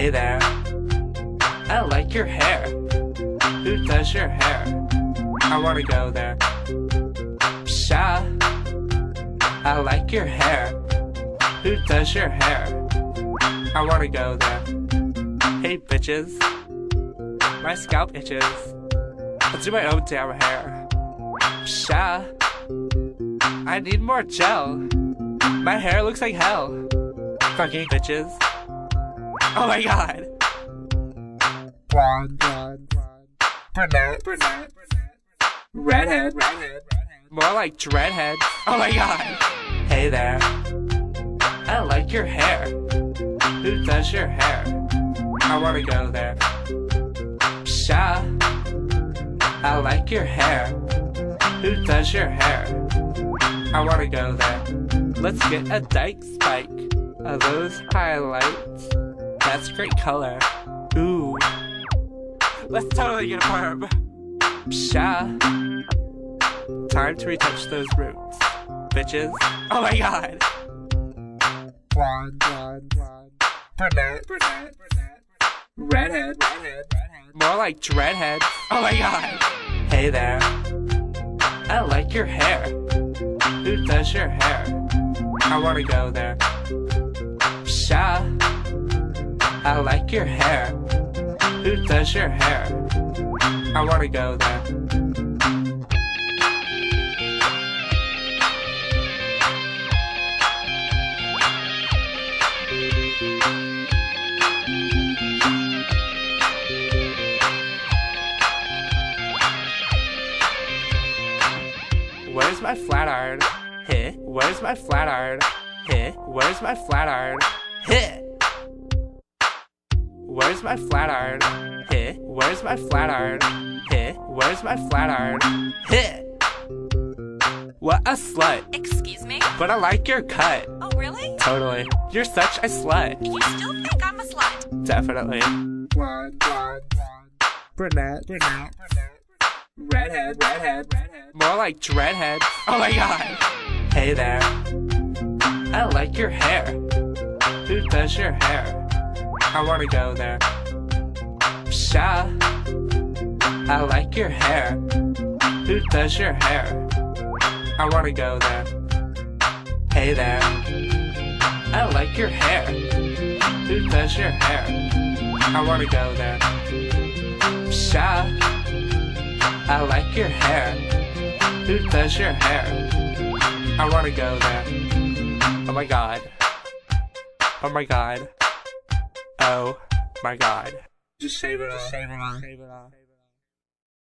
Hey there, I like your hair. Who does your hair? I wanna go there. Psha, I like your hair. Who does your hair? I wanna go there. Hey bitches, my scalp itches. I'll do my own damn hair. Psha, I need more gel. My hair looks like hell. Fucking bitches. Oh my god. Blonde, brunette, redhead, More like dreadhead. Oh my god. Hey there, I like your hair. Who does your hair? I wanna go there. Psha, I like your hair. Who does your hair? I wanna go there. Let's get a dyke spike. Are those highlights? That's great color. Ooh, let's totally get a perm. Psha, time to retouch those roots, bitches. Oh my god. blonde, brunette, redhead, More like dreadhead. Oh my god. Hey there, I like your hair. Who does your hair? I wanna go there. Psha, I like your hair. Who does your hair? I wanna go there. Where's my flat iron? Hit. Where's my flat iron? Hit. Where's my flat iron? Hit. Where's my flat iron? Hit. Where's my flat iron? Hit. Where's my flat iron? Hit. What a slut. Excuse me? But I like your cut. Oh, really? Totally. You're such a slut. You still think I'm a slut? Definitely. blonde, brunette, redhead, More like dreadhead. Oh my god. Hey there, I like your hair. Who does your hair? I wanna go there. Psha, I like your hair. Who does your hair? I wanna go there. Hey there, I like your hair. Who does your hair? I wanna go there. Psha, I like your hair. Who does your hair? I wanna go there. Oh my god. Oh my god. Oh my god. just shave it off.